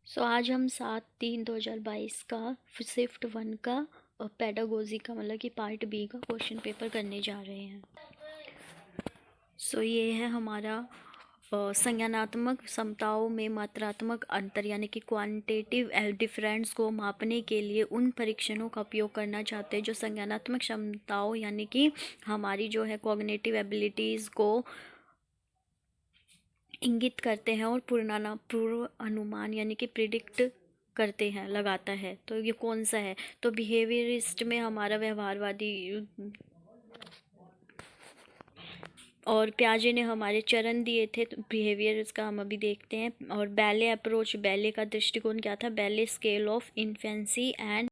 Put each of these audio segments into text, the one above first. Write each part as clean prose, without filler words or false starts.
आज हम 7/3/2022 का शिफ्ट 1 का पेडागोजी का मतलब कि पार्ट बी का क्वेश्चन पेपर करने जा रहे हैं। ये है हमारा संज्ञानात्मक समताओं में मात्रात्मक अंतर यानी कि क्वांटिटेटिव डिफरेंस को मापने के लिए उन परीक्षणों का उपयोग करना चाहते हैं जो संज्ञानात्मक क्षमताओं यानी कि हमारी जो है कॉग्निटिव एबिलिटीज़ को इंगित करते हैं और पूर्व अनुमान यानी कि प्रिडिक्ट करते हैं, लगाता है। तो ये कौन सा है? तो बिहेवियरिस्ट में हमारा व्यवहारवादी और पियाजे ने हमारे चरण दिए थे, तो बिहेवियर इसका हम अभी देखते हैं। और बैले अप्रोच, बैले का दृष्टिकोण क्या था? Ballet scale of infancy and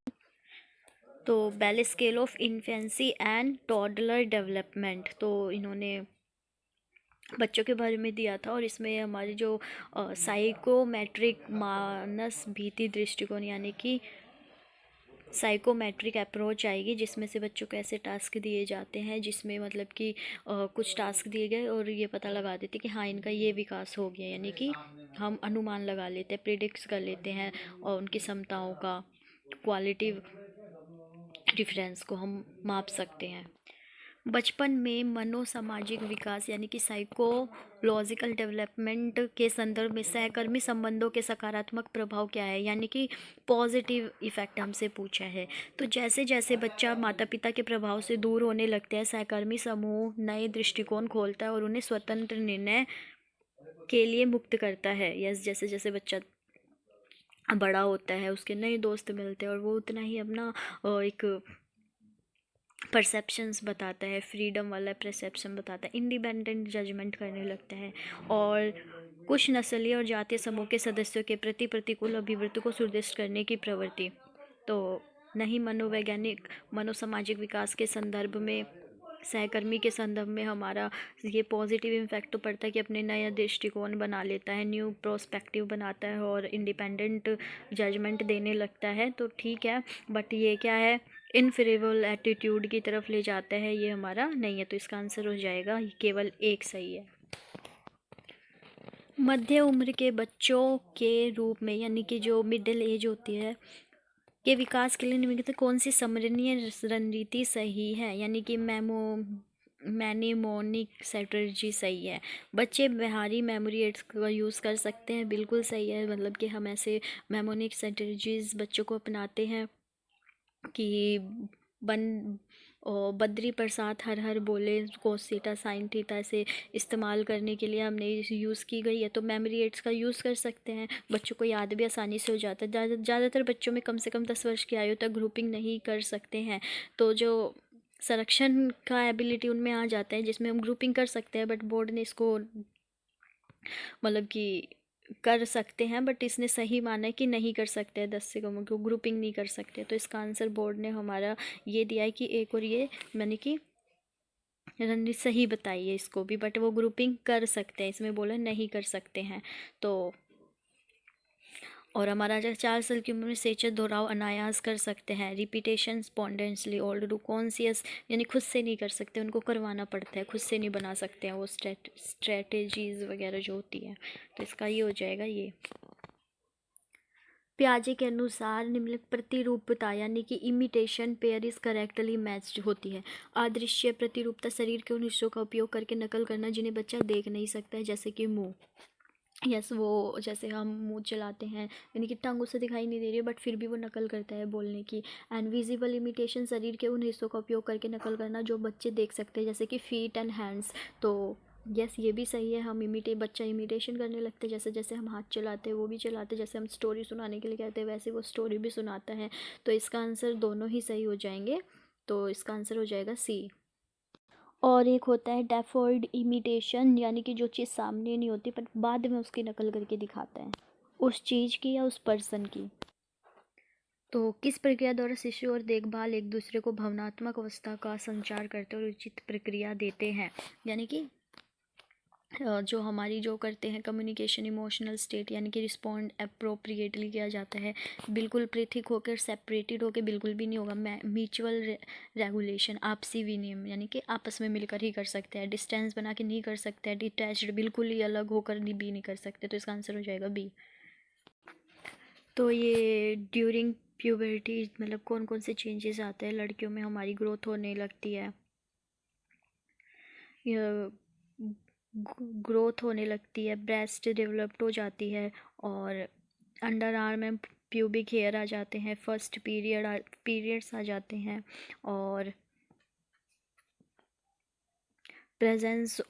ballet scale of infancy and toddler development, तो इन्होंने बच्चों के बारे में दिया था। और इसमें हमारी जो साइकोमेट्रिक मानस भीति दृष्टिकोण यानी कि साइकोमेट्रिक अप्रोच आएगी, जिसमें से बच्चों को ऐसे टास्क दिए जाते हैं जिसमें मतलब कि कुछ टास्क दिए गए और ये पता लगा देते कि हाँ इनका ये विकास हो गया, यानी कि हम अनुमान लगा लेते हैं, प्रिडिक्ट कर लेते हैं और उनकी क्षमताओं का क्वालिटिव डिफरेंस को हम माप सकते हैं। बचपन में मनोसामाजिक विकास यानी कि साइकोलॉजिकल डेवलपमेंट के संदर्भ में सहकर्मी संबंधों के सकारात्मक प्रभाव क्या है, यानी कि पॉजिटिव इफेक्ट हमसे पूछा है। तो जैसे जैसे बच्चा माता पिता के प्रभाव से दूर होने लगता है, सहकर्मी समूह नए दृष्टिकोण खोलता है और उन्हें स्वतंत्र निर्णय के लिए मुक्त करता है। यस, जैसे जैसे बच्चा बड़ा होता है उसके नए दोस्त मिलते हैं और वो उतना ही अपना एक परसेप्शंस बताता है, फ्रीडम वाला परसेप्शन बताता है, इंडिपेंडेंट जजमेंट करने लगता है। और कुछ नस्लीय और जातीय समूह के सदस्यों के प्रति प्रतिकूल अभिवृत्ति को सुदृढ़ करने की प्रवृत्ति। तो नहीं मनोवैज्ञानिक मनोसामाजिक विकास के संदर्भ में, सहकर्मी के संदर्भ में हमारा ये पॉजिटिव इम्पैक्ट तो पड़ता है कि अपने नया दृष्टिकोण बना लेता है, न्यू प्रोस्पेक्टिव बनाता है और इंडिपेंडेंट जजमेंट देने लगता है। तो ठीक है, बट ये क्या है? इनफेरेबल एटीट्यूड की तरफ ले जाता है, ये हमारा नहीं है। तो इसका आंसर हो जाएगा केवल एक सही है। मध्य उम्र के बच्चों के रूप में यानी कि जो मिडिल एज होती है के विकास के लिए निम्नलिखित कौन सी समन्वय रणनीति सही है, यानी कि मैनेमोनिक स्ट्रेटजी सही है। बच्चे बाहरी मेमोरी एड्स का यूज़ कर सकते हैं, बिल्कुल सही है। मतलब कि हम ऐसे मेमोनिक स्ट्रेटजीज बच्चों को अपनाते हैं कि बन बद्री प्रसाद हर हर बोले, कोस थीटा साइन थीटा से इस्तेमाल करने के लिए हमने यूज़ की गई है। तो मेमोरी एड्स का यूज़ कर सकते हैं, बच्चों को याद भी आसानी से हो जाता है। ज़्यादातर बच्चों में कम से कम 10 वर्ष की आयु तक ग्रुपिंग नहीं कर सकते हैं, तो जो संरक्षण का एबिलिटी उनमें आ जाता है जिसमें हम ग्रुपिंग कर सकते हैं। बट बोर्ड ने इसको मतलब कि कर सकते हैं, बट इसने सही माना है कि नहीं कर सकते हैं, 10 से कम को ग्रुपिंग नहीं कर सकते। तो इसका आंसर बोर्ड ने हमारा ये दिया है कि एक, और ये मैंने कि रणनीति सही बताई है इसको भी, बट वो ग्रुपिंग कर सकते हैं, इसमें बोला नहीं कर सकते हैं। तो और हमारा जो 4 साल की उम्र में सेचर दोहराव अनायास कर सकते हैं, रिपीटेशन स्पॉन्टेनियसली ऑल्टो कॉन्सियस यानी खुद से नहीं कर सकते, उनको करवाना पड़ता है, खुद से नहीं बना सकते हैं वो स्ट्रेटेजीज वगैरह जो होती है। तो इसका ये हो जाएगा ये। पियाजे के अनुसार निम्नलिखित प्रतिरूपता यानी कि imitation pair is correctly matched होती है। अदृश्य प्रतिरूपता शरीर के उन हिस्सों का उपयोग करके नकल करना जिन्हें बच्चा देख नहीं सकता है, जैसे कि मुंह। यस, वो जैसे हम मुंह चलाते हैं यानी कि टंग उसे दिखाई नहीं दे रही है बट फिर भी वो नकल करता है बोलने की। एंड विजिबल इमिटेशन शरीर के उन हिस्सों का उपयोग करके नकल करना जो बच्चे देख सकते हैं, जैसे कि फीट एंड हैंड्स। तो यस, ये भी सही है। हम बच्चा इमिटेशन करने लगते हैं, जैसे जैसे हम हाथ चलाते हैं वो भी चलाते हैं, जैसे हम स्टोरी सुनाने के लिए कहते हैं वैसे वो स्टोरी भी सुनाता है। तो इसका आंसर दोनों ही सही हो जाएंगे, तो इसका आंसर हो जाएगा सी। और एक होता है डेफर्ड इमिटेशन, यानी कि जो चीज़ सामने नहीं होती पर बाद में उसकी नकल करके दिखाता है, उस चीज़ की या उस पर्सन की। तो किस प्रक्रिया द्वारा शिशु और देखभाल एक दूसरे को भावनात्मक अवस्था का संचार करते और उचित प्रक्रिया देते हैं, यानी कि जो हमारी जो करते हैं कम्युनिकेशन इमोशनल स्टेट यानी कि रिस्पॉन्ड अप्रोप्रिएटली किया जाता है, बिल्कुल पृथक होकर सेपरेटेड होकर बिल्कुल भी नहीं होगा। म्यूचुअल रेगुलेशन आपसी विनियम यानी कि आपस में मिलकर ही कर सकते हैं, डिस्टेंस बना के नहीं कर सकते हैं, डिटैच्ड बिल्कुल ही अलग होकर भी नहीं कर सकते। तो इसका आंसर हो जाएगा बी। तो ये ड्यूरिंग प्यूबर्टी मतलब कौन कौन से चेंजेस आते हैं लड़कियों में, हमारी ग्रोथ होने लगती है, ग्रोथ होने लगती है, ब्रेस्ट डेवलप्ड हो जाती है, और अंडर आर्म में प्यूबिक हेयर आ जाते हैं, फर्स्ट पीरियड्स आ जाते हैं, और presence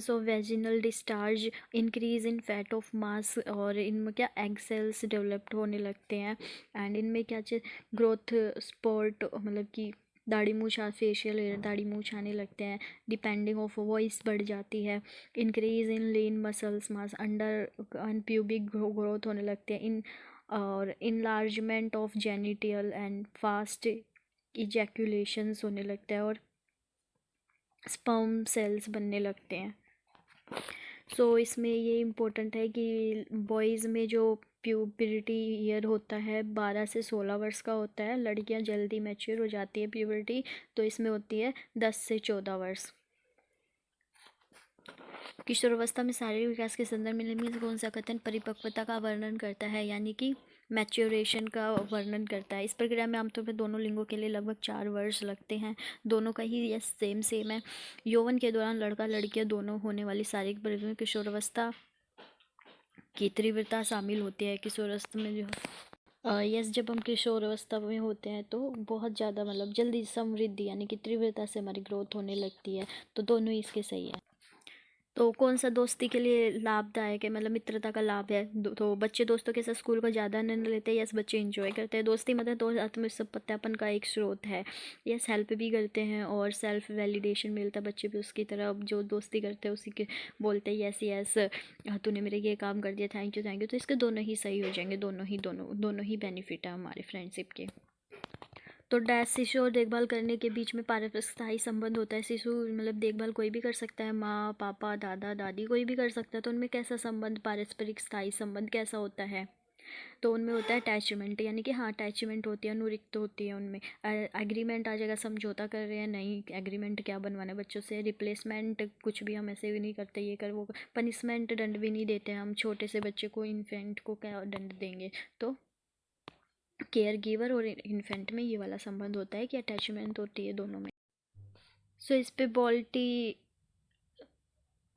of vaginal discharge, increase in fat of mass, और इनमें क्या एग सेल्स डेवलप्ड होने लगते हैं, एंड इनमें क्या चीज़ ग्रोथ स्पॉट मतलब कि दाढ़ी मूंछ फेशियल हेयर दाढ़ी मूंछ आने लगते हैं, डिपेंडिंग ऑफ वॉइस बढ़ जाती है, increase in lean muscles mass, under pubic growth होने लगते हैं, इन और enlargement of genital and fast ejaculations होने लगता है, और स्पर्म सेल्स बनने लगते हैं। सो इसमें ये इम्पोर्टेंट है कि बॉयज़ में जो प्यूबर्टी ईयर होता है 12 से 16 वर्ष का होता है, लड़कियां जल्दी मैच्योर हो जाती है प्यूबर्टी तो इसमें होती है 10 से 14 वर्ष। किशोरावस्था में शारीरिक विकास के संदर्भ में निम्न में से कौन सा कथन परिपक्वता का वर्णन करता है, यानी कि मैच्योरेशन का वर्णन करता है। इस प्रक्रिया में आमतौर पर दोनों लिंगों के लिए लगभग 4 वर्ष लगते हैं, दोनों का ही यस सेम है। यौवन के दौरान लड़का लड़कियां दोनों होने वाली शारीरिक परिवर्तन में किशोरावस्था की तीव्रता शामिल होती है। किशोरावस्था में जो यस जब हम किशोरावस्था में होते हैं तो बहुत ज़्यादा मतलब जल्दी समृद्धि यानी कि तीव्रता से हमारी ग्रोथ होने लगती है, तो दोनों ही इसके सही है। तो कौन सा दोस्ती के लिए लाभदायक है, मतलब मित्रता का लाभ है। तो बच्चे दोस्तों के साथ स्कूल का ज़्यादा आनंद लेते हैं, यस बच्चे एंजॉय करते हैं। दोस्ती मतलब दोस्त आत्मसत्यापन का एक स्रोत है, यस हेल्प भी करते हैं और सेल्फ वैलिडेशन मिलता है बच्चे भी उसकी तरह जो दोस्ती करते हैं उसी के बोलते हैं यस यस तूने मेरे ये काम कर दिया, थैंक यू। तो इसके दोनों ही सही हो जाएंगे, दोनों ही बेनिफिट है हमारे फ्रेंडशिप के। तो डैश शिशु और देखभाल करने के बीच में पारस्परिक स्थायी संबंध होता है। शिशु मतलब देखभाल कोई भी कर सकता है, माँ पापा दादा दादी कोई भी कर सकता है। तो उनमें कैसा संबंध, पारस्परिक स्थायी संबंध कैसा होता है, तो उनमें होता है अटैचमेंट, यानी कि हाँ अटैचमेंट होती है, अनुरिक्त होती है उनमें। एग्रीमेंट आ जाएगा, समझौता कर रहे हैं, नहीं एग्रीमेंट क्या बनवाना है बच्चों से। रिप्लेसमेंट कुछ भी हम ऐसे भी नहीं करते, ये कर वो कर। पनिशमेंट दंड भी नहीं देते हम छोटे से बच्चे को, इन्फेंट को क्या दंड देंगे। तो केयर गिवर और इन्फेंट में ये वाला संबंध होता है कि अटैचमेंट होती है दोनों में। सो इस पे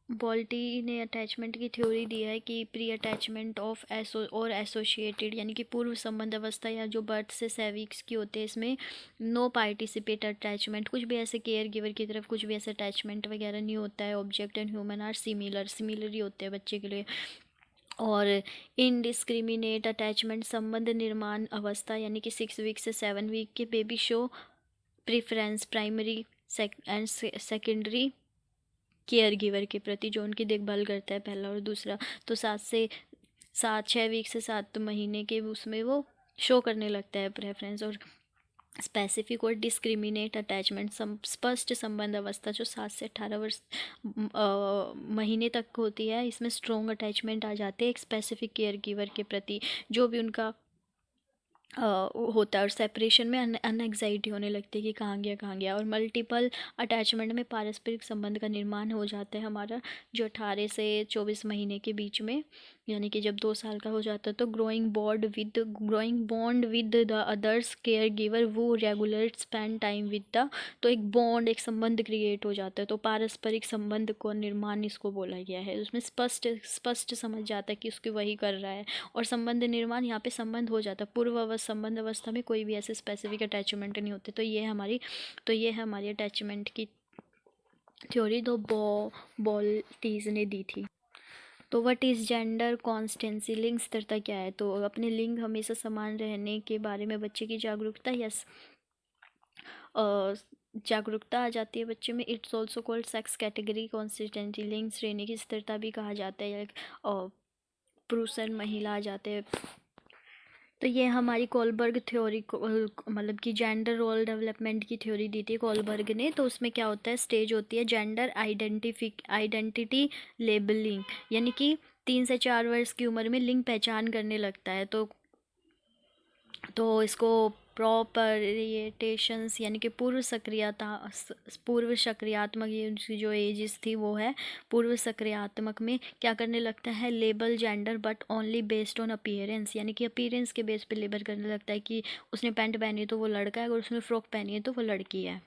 बॉल्टी ने अटैचमेंट की थ्योरी दी है कि प्री अटैचमेंट ऑफ एसोसिएटेड यानी कि पूर्व संबंध अवस्था या जो बर्थ से 6 वीक्स की होते हैं, इसमें नो पार्टिसिपेट अटैचमेंट, कुछ भी ऐसे केयर गिवर की तरफ कुछ भी ऐसे अटैचमेंट वगैरह नहीं होता है। Object and human are similar ही होते हैं बच्चे के लिए। और इनडिस्क्रिमिनेट अटैचमेंट संबंध निर्माण अवस्था यानी कि 6 वीक से 7 वीक के baby show preference primary and secondary care giver के प्रति जो उनकी देखभाल करता है, पहला और दूसरा। तो 6 वीक से 7 महीने के उसमें वो शो करने लगता है प्रेफरेंस। और स्पेसिफिक और डिस्क्रिमिनेट अटैचमेंट स्पष्ट संबंध अवस्था जो 7 से 18 वर्ष महीने तक होती है, इसमें स्ट्रॉन्ग अटैचमेंट आ जाते हैं एक स्पेसिफिक केयर गिवर के प्रति जो भी उनका होता है। और सेपरेशन में अनएग्जाइटी होने लगती है कि कहाँ गया। और मल्टीपल अटैचमेंट में पारस्परिक संबंध का निर्माण हो जाता है हमारा जो 18 से 24 महीने के बीच में, यानी कि जब 2 साल का हो जाता है तो growing bond with the others caregiver वो regular spend time with the, तो एक बॉन्ड एक संबंध क्रिएट हो जाता है। तो पारस्परिक संबंध को निर्माण इसको बोला गया है, उसमें स्पष्ट समझ जाता है कि उसकी वही कर रहा है। और संबंध निर्माण यहाँ पे संबंध हो जाता है, पूर्व संबंध अवस्था में कोई भी ऐसे स्पेसिफिक अटैचमेंट नहीं होते। तो ये है हमारी अटैचमेंट की थ्योरी जो बॉल्टीज ने दी थी। तो व्हाट इज़ जेंडर कॉन्स्टेंसी, लिंग स्थिरता क्या है। तो अपने लिंग हमेशा समान रहने के बारे में बच्चे की जागरूकता, यस जागरूकता आ जाती है बच्चे में। It's also called sex category consistency, लिंग श्रेणी की स्थिरता भी कहा जाता है, पुरुष और महिला आ जाते हैं। तो ये हमारी कोलबर्ग थ्योरी मतलब कि जेंडर रोल डेवलपमेंट की थ्योरी दी थी कोलबर्ग ने। तो उसमें क्या होता है, स्टेज होती है जेंडर आइडेंटिटी लेबलिंग, यानी कि 3 से 4 वर्ष की उम्र में लिंग पहचान करने लगता है। तो तो इसको प्रोपरिएटेशंस यानी कि पूर्व सक्रियात्मक, ये उसकी जो एजिस थी वो है पूर्व सक्रियात्मक में क्या करने लगता है, label gender but only based on appearance, यानी कि अपीयरेंस के बेस पे लेबल करने लगता है कि उसने पैंट पहनी है तो वो लड़का है, अगर उसने फ्रॉक पहनी है तो वो लड़की है।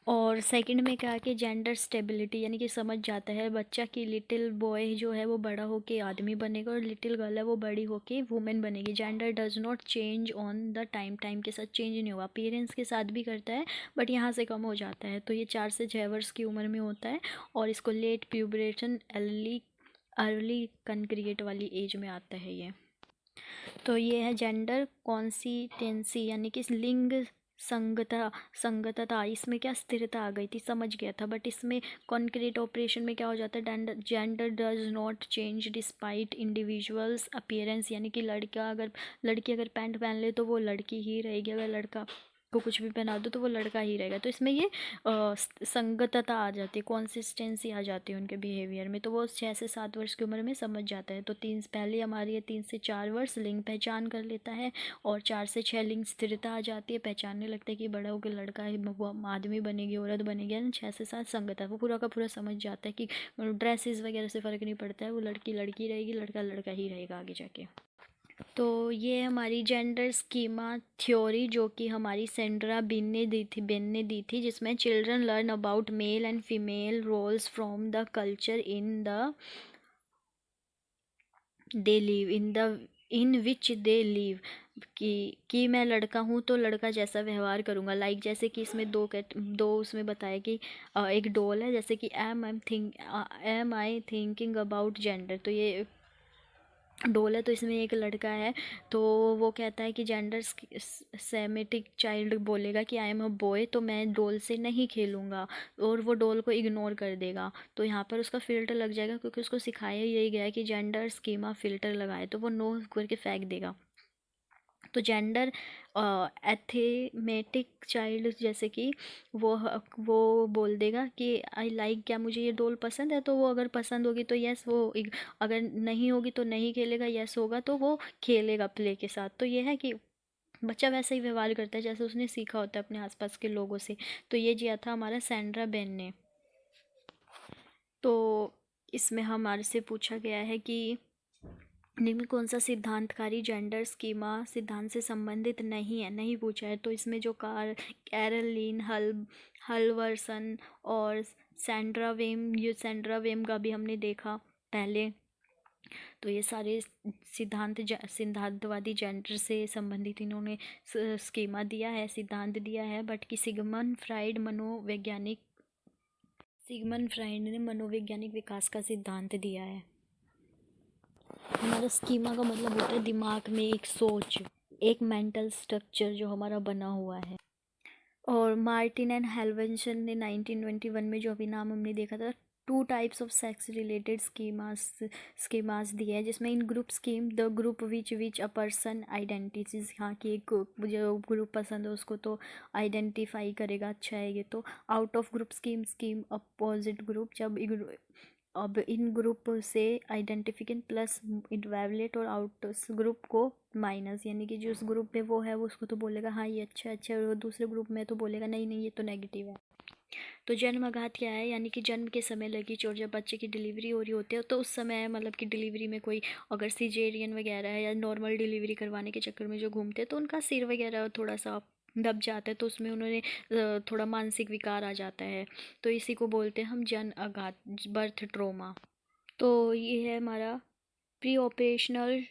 और सेकंड में क्या है कि जेंडर स्टेबिलिटी, यानी कि समझ जाता है बच्चा कि लिटिल बॉय जो है वो बड़ा होके आदमी बनेगा और लिटिल गर्ल है वो बड़ी होके वुमेन बनेगी। Gender does not change on the time, time के साथ चेंज नहीं होगा, अपीयरेंस के साथ भी करता है बट यहाँ से कम हो जाता है। तो ये 4 से 6 वर्ष की उम्र में होता है और इसको लेट प्यूबरेशन अर्ली अर्ली कनक्रिएट वाली एज में आता है ये। तो ये है जेंडर कॉन्सिस्टेंसी, यानी कि लिंग संगतता, इसमें क्या स्थिरता आ गई थी, समझ गया था, बट इसमें कॉन्क्रीट ऑपरेशन में क्या हो जाता है, gender does not change despite individuals appearance, यानी कि लड़की अगर पैंट पहन ले तो वो लड़की ही रहेगी, अगर लड़का को कुछ भी पहना दो तो वो लड़का ही रहेगा। तो इसमें ये संगतता आ जाती है, कॉन्सिस्टेंसी आ जाती है उनके बिहेवियर में, तो वो 6 से 7 वर्ष की उम्र में समझ जाता है। तो पहले हमारी ये 3 से 4 वर्ष लिंग पहचान कर लेता है और 4 से 6 लिंग स्थिरता आ जाती है, पहचानने लगता है कि बड़ा होकर लड़का है, वो आदमी बनेगी, औरत बनेगी, एंड 6 से 7 संगत है, वो पूरा का पूरा समझ जाता है कि ड्रेसेस वगैरह से फ़र्क नहीं पड़ता है, वो लड़की लड़की रहेगी, लड़का लड़का ही रहेगा आगे जाके। तो ये हमारी जेंडर स्कीमा थ्योरी जो कि हमारी सेंड्रा बेन ने दी थी, जिसमें children learn about male and female roles from the culture they live in which they live, कि मैं लड़का हूँ तो लड़का जैसा व्यवहार करूँगा, लाइक जैसे कि इसमें दो उसमें बताया कि एक डोल है, जैसे कि am I thinking about gender, तो ये डोल है, तो इसमें एक लड़का है, तो वो कहता है कि जेंडर सेमेटिक चाइल्ड बोलेगा कि आई एम अ बॉय, तो मैं डोल से नहीं खेलूँगा और वो डोल को इग्नोर कर देगा, तो यहाँ पर उसका फ़िल्टर लग जाएगा क्योंकि उसको सिखाया यही गया है कि जेंडर स्कीमा फ़िल्टर लगाए, तो वो नो करके फेंक देगा। तो जेंडर एथेमेटिक चाइल्ड जैसे कि वो बोल देगा कि आई लाइक, क्या मुझे ये डोल पसंद है, तो वो अगर पसंद होगी तो यस, अगर नहीं होगी तो नहीं खेलेगा, यस होगा तो वो खेलेगा प्ले के साथ। तो ये है कि बच्चा वैसा ही व्यवहार करता है जैसे उसने सीखा होता है अपने आसपास के लोगों से। तो ये दिया था हमारा सेंड्रा बेन ने। तो इसमें हमारे से पूछा गया है कि निम्न कौन सा सिद्धांतकारी जेंडर स्कीमा सिद्धांत से संबंधित नहीं है, नहीं पूछा है। तो इसमें जो कैरलीन हल्वर्सन और सैंड्रा वेम का भी हमने देखा पहले। तो ये सारे सिद्धांतवादी जेंडर से संबंधित इन्होंने स्कीमा दिया है, सिद्धांत दिया है, बट कि सिगमंड फ्राइड ने मनोवैज्ञानिक विकास का सिद्धांत दिया है। हमारा स्कीमा का मतलब होता है दिमाग में एक सोच, एक मेंटल स्ट्रक्चर जो हमारा बना हुआ है। और मार्टिन एंड हेल्वेंशन ने 1921 में जो अभी नाम हमने देखा था, 2 types of sex related schemas दिए हैं, जिसमें in group scheme the group which a person identities, यहाँ की एक जो ग्रुप पसंद है उसको तो आइडेंटिफाई करेगा, अच्छा है ये। तो out of group scheme opposite group, जब अब इन ग्रुप से आइडेंटिफिकेशन प्लस इनवैल्यूएट और आउट ग्रुप को माइनस, यानी कि जो उस ग्रुप में वो है वो उसको तो बोलेगा हाँ ये अच्छा अच्छा, और वो दूसरे ग्रुप में तो बोलेगा नहीं नहीं ये तो नेगेटिव है। तो जन्माघात क्या है, यानी कि जन्म के समय लगी चोट, जब बच्चे की डिलीवरी हो रही होती है तो उस समय मतलब कि डिलीवरी में कोई अगर सिजेरियन वगैरह है या नॉर्मल डिलीवरी करवाने के चक्कर में जो घूमते हैं तो उनका सिर वगैरह थोड़ा सा दब जाता है, तो उसमें उन्होंने थोड़ा मानसिक विकार आ जाता है, तो इसी को बोलते हैं हम जन आघात, बर्थ ट्रोमा। तो ये है हमारा प्री ऑपरेशनल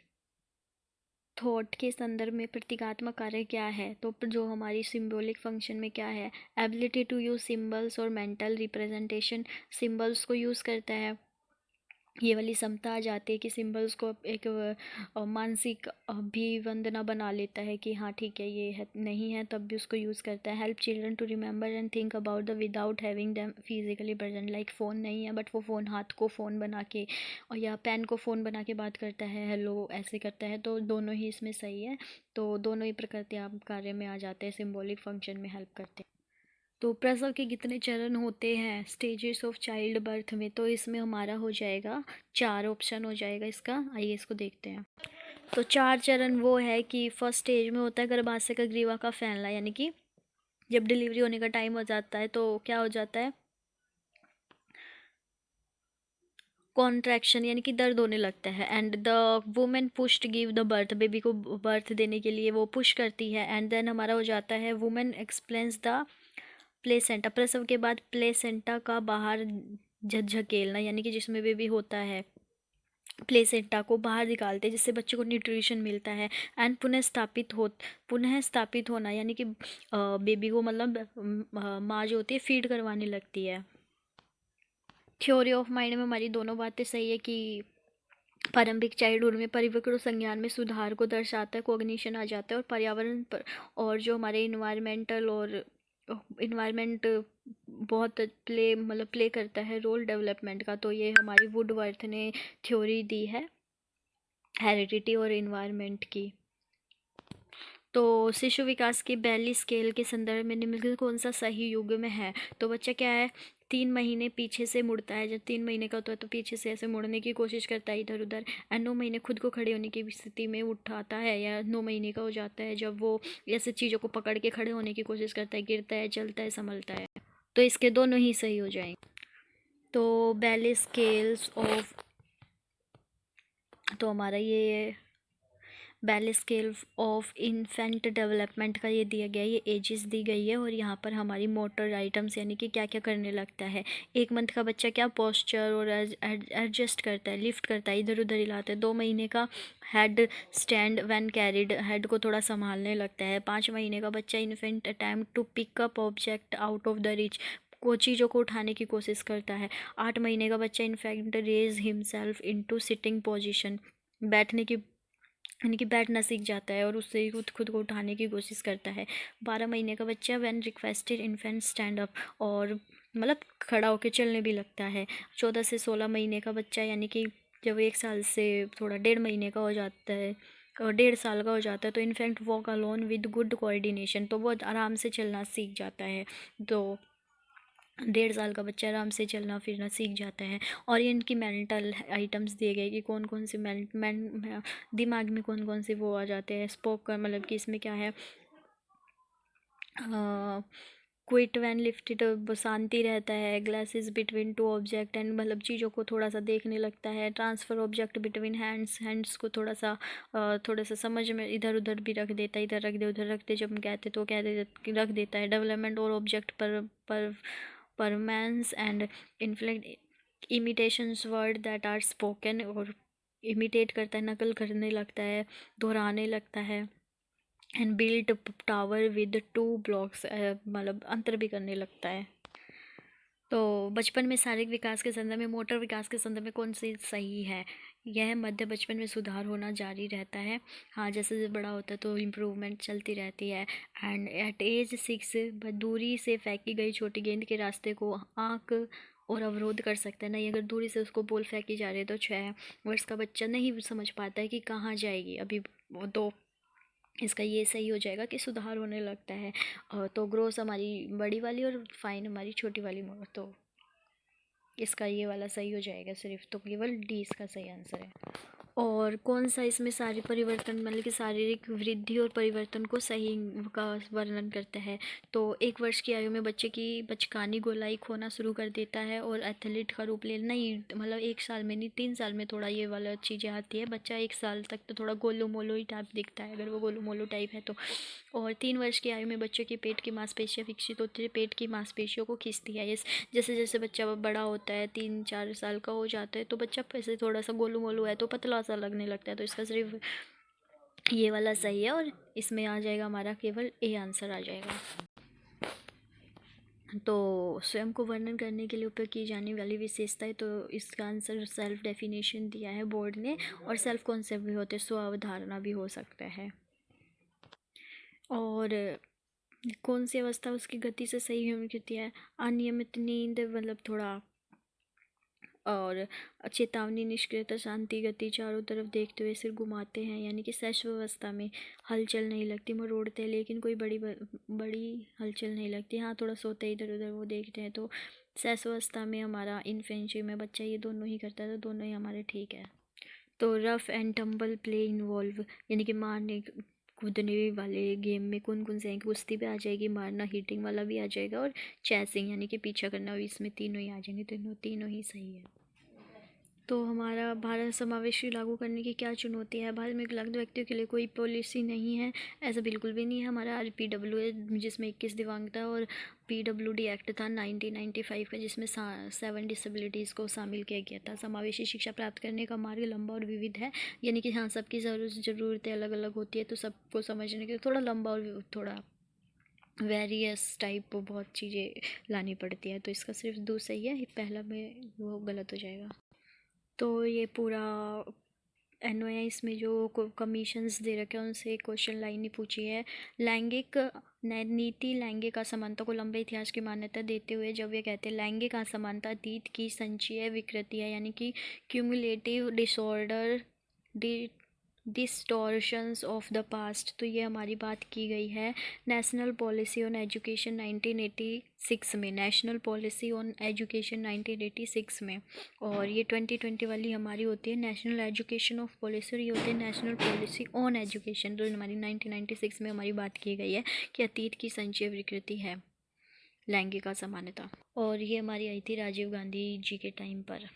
थॉट के संदर्भ में प्रतीकात्मक कार्य क्या है, तो जो हमारी सिंबॉलिक फंक्शन में क्या है, एबिलिटी टू यूज सिंबल्स और मेंटल रिप्रेजेंटेशन, सिंबल्स को यूज़ करता है, ये वाली क्षमता आ जाती है कि सिंबल्स को एक मानसिक अभिवंदना बना लेता है कि हाँ ठीक है ये है, नहीं है तब भी उसको यूज़ करता है। Help children to remember and think about the without having them physically present, like phone नहीं है बट वो फ़ोन हाथ को फ़ोन बना के और या पेन को फ़ोन बना के बात करता है, हेलो ऐसे करता है, तो दोनों ही इसमें सही है। तो दोनों ही प्रकृति आप कार्य में आ जाते हैं, सिम्बॉलिक फंक्शन में हेल्प करते हैं। तो प्रसव के कितने चरण होते हैं स्टेजेस ऑफ चाइल्ड बर्थ में, तो इसमें हमारा हो जाएगा 4 ऑप्शन हो जाएगा इसका, आइए इसको देखते हैं। तो 4 चरण वो है कि फर्स्ट स्टेज में होता है गर्भाशय का ग्रीवा का फैलना, यानी कि जब डिलीवरी होने का टाइम हो जाता है तो क्या हो जाता है, कॉन्ट्रैक्शन यानी कि दर्द होने लगता है। And the women push to give the birth, baby को बर्थ देने के लिए वो पुश करती है। एंड देन हमारा हो जाता है वुमेन एक्सप्लेन्स द प्लेसेंटा, प्रसव के बाद प्लेसेंटा का बाहर झकेलना, यानी कि जिसमें बेबी होता है प्लेसेंटा को बाहर निकालते हैं जिससे बच्चे को न्यूट्रिशन मिलता है। एंड पुनः स्थापित होना, यानी कि बेबी को मतलब माँ जो होती है फीड करवाने लगती है। थ्योरी ऑफ माइंड में हमारी दोनों बातें सही है कि प्रारंभिक चाइल्डहुड में परिपक्व संज्ञान में सुधार को दर्शाता है, कोग्निशन आ जाता है, और पर्यावरण पर और जो हमारे इन्वायरमेंट बहुत प्ले करता है रोल डेवलपमेंट का। तो ये हमारी वुडवर्थ ने थ्योरी दी है हेरिडिटी और इन्वायरमेंट की। तो शिशु विकास की बैली स्केल के संदर्भ में निम्नलिखित कौन सा सही युग में है। तो बच्चा क्या है, 3 महीने पीछे से मुड़ता है, जब 3 महीने का होता है तो पीछे से ऐसे मुड़ने की कोशिश करता है इधर उधर। एंड 9 महीने खुद को खड़े होने की स्थिति में उठाता है, या 9 महीने का हो जाता है जब वो ऐसे चीज़ों को पकड़ के खड़े होने की कोशिश करता है, गिरता है, चलता है, संभलता है। तो इसके दोनों ही सही हो जाएंगे। तो बैली स्केल्स ऑफ, तो हमारा ये बैली स्केल ऑफ इन्फेंट डेवलपमेंट का ये दिया गया है, ये एजेस दी गई है। और यहाँ पर हमारी मोटर आइटम्स यानी कि क्या क्या करने लगता है। 1 मंथ का बच्चा क्या पोस्चर और एडजस्ट करता है, लिफ्ट करता है, इधर उधर हिलाता है। 2 महीने का head stand when carried, head को थोड़ा संभालने लगता है। 5 महीने का बच्चा infant attempt to pick up object out of the reach, को चीज़ों को उठाने की कोशिश करता है। 8 महीने का बच्चा infant raise himself into sitting position, बैठने की यानी कि बैठना सीख जाता है और उससे ही खुद को उठाने की कोशिश करता है। 12 महीने का बच्चा when requested infant stand up, और मतलब खड़ा होकर चलने भी लगता है। 14 से 16 महीने का बच्चा यानी कि जब 1 साल से थोड़ा 1.5 महीने का हो जाता है और 1.5 साल का हो जाता है तो in fact walk alone with good coordination, तो वो आराम से चलना सीख जाता है। तो 1.5 साल का बच्चा आराम से चलना फिरना सीख जाता है। और ये इनकी मेंटल आइटम्स दिए गए कि कौन कौन से दिमाग में कौन कौन से वो आ जाते हैं। स्पोक मतलब कि इसमें क्या है, क्विट वैन लिफ्टेड, शांति रहता है। Glasses between two object, and मतलब चीज़ों को थोड़ा सा देखने लगता है। ट्रांसफ़र ऑब्जेक्ट बिटवीन हैंड्स को थोड़ा सा समझ में इधर उधर भी रख देता है, इधर रख दे उधर रख दे, जब हम कहते तो कह दे रख देता है। डेवलपमेंट और ऑब्जेक्ट पर permanence and inflect imitations word that are spoken, और इमिटेट करता है, नकल करने लगता है, दोहराने लगता है। And build tower with 2 blocks, मतलब अंतर भी करने लगता है। तो बचपन में शारीरिक विकास के संदर्भ में, मोटर विकास के संदर्भ में कौन सी सही है। यह मध्य बचपन में सुधार होना जारी रहता है। हाँ, जैसे जैसे बड़ा होता है तो इम्प्रूवमेंट चलती रहती है। एंड एट एज 6 दूरी से फेंकी गई छोटी गेंद के रास्ते को आँख और अवरोध कर सकता है। नहीं, अगर दूरी से उसको बॉल फेंकी जा रही है तो 6 वर्ष का बच्चा नहीं समझ पाता है कि कहाँ जाएगी अभी, तो इसका ये सही हो जाएगा कि सुधार होने लगता है। तो ग्रोथ हमारी बड़ी वाली और फाइन हमारी छोटी वाली तो इसका ये वाला सही हो जाएगा सिर्फ, तो केवल डी इसका सही आंसर है। और कौन सा इसमें सारी परिवर्तन मतलब कि शारीरिक वृद्धि और परिवर्तन को सही का वर्णन करता है। तो 1 वर्ष की आयु में बच्चे की बचकानी गोलाई खोना शुरू कर देता है और एथलीट का रूप ले, नहीं मतलब 1 साल में नहीं, 3 साल में थोड़ा ये वाला चीज़ें आती है। बच्चा 1 साल तक तो थोड़ा गोलू मोलू ही टाइप दिखता है, अगर वो गोलू मोलू टाइप है तो। और 3 वर्ष की आयु में बच्चों के पेट की मांसपेशियाँ विकसित होती है, पेट की मांसपेशियों को खींचती है। जैसे जैसे बच्चा बड़ा होता है, 3-4 साल का हो जाता है तो बच्चा ऐसे थोड़ा सा गोलू मोलू है तो पतला सा लगने लगता है। तो इसका सिर्फ ये वाला सही है और इसमें आ जाएगा हमारा केवल ए आंसर आ जाएगा। तो स्वयं को वर्णन करने के लिए उपयोग की जाने वाली विशेषताएं, तो इसका आंसर सेल्फ डेफिनेशन दिया है बोर्ड ने, और सेल्फ कॉन्सेप्ट भी होते हैं, स्व अवधारणा भी हो सकता है। और कौन सी अवस्था उसकी गति से सही होती है। अनियमित नींद मतलब थोड़ा, और चेतावनी, निष्क्रियता, शांति, गति, चारों तरफ देखते हुए सिर घुमाते हैं, यानी कि शैशव अवस्था में हलचल नहीं लगती, मरोड़ते हैं लेकिन कोई बड़ी हलचल नहीं लगती। हाँ, थोड़ा सोते हैं इधर उधर वो देखते हैं। तो शैशव अवस्था में हमारा इन्फेंसी में बच्चा ये दोनों ही करता है, तो दोनों ही हमारे ठीक है। तो rough and tumble play involve यानी कि मारने कूदने वाले गेम में कौन कौन से हैं? कुश्ती भी आ जाएगी, मारना हिटिंग वाला भी आ जाएगा, और चेसिंग यानी कि पीछा करना, इसमें तीनों ही आ जाएंगे। तीनों ही सही है। तो हमारा भारत समावेशी लागू करने की क्या चुनौती है? भारत में विकलांग व्यक्तियों के लिए कोई पॉलिसी नहीं है, ऐसा बिल्कुल भी नहीं है। हमारा RPW है जिसमें 21 दिव्यांगता, और PWD एक्ट था 1995 का जिसमें 7 डिसेबिलिटीज़ को शामिल किया गया था। समावेशी शिक्षा प्राप्त करने का मार्ग लंबा और विविध है, यानी कि हाँ, सबकी ज़रूरतें अलग अलग होती है, तो सबको समझने के लिए थोड़ा लंबा और थोड़ा वेरियस टाइप बहुत चीज़ें लानी पड़ती है। तो इसका सिर्फ 2 सही है, पहला में वो गलत हो जाएगा। तो ये पूरा NOI इसमें जो कमीशंस दे रखे हैं उनसे क्वेश्चन लाइन ही पूछी है। लैंगिक नीति लैंगिक असमानता को लंबे इतिहास की मान्यता देते हुए जब ये कहते हैं लैंगिक असमानता अतीत की संचयी विकृति है, यानी कि cumulative disorder distortions of the past, तो ये हमारी बात की गई है नेशनल पॉलिसी ऑन एजुकेशन 1986 में, नेशनल पॉलिसी ऑन एजुकेशन 1986 में। और ये 2020 वाली हमारी होती है नेशनल एजुकेशन ऑफ पॉलिसी, और ये होती है नेशनल पॉलिसी ऑन एजुकेशन, तो हमारी 1996 में हमारी बात की गई है कि अतीत की संचयी विकृति है लैंगिक असमानता। और ये हमारी आई थी राजीव गांधी जी के टाइम पर।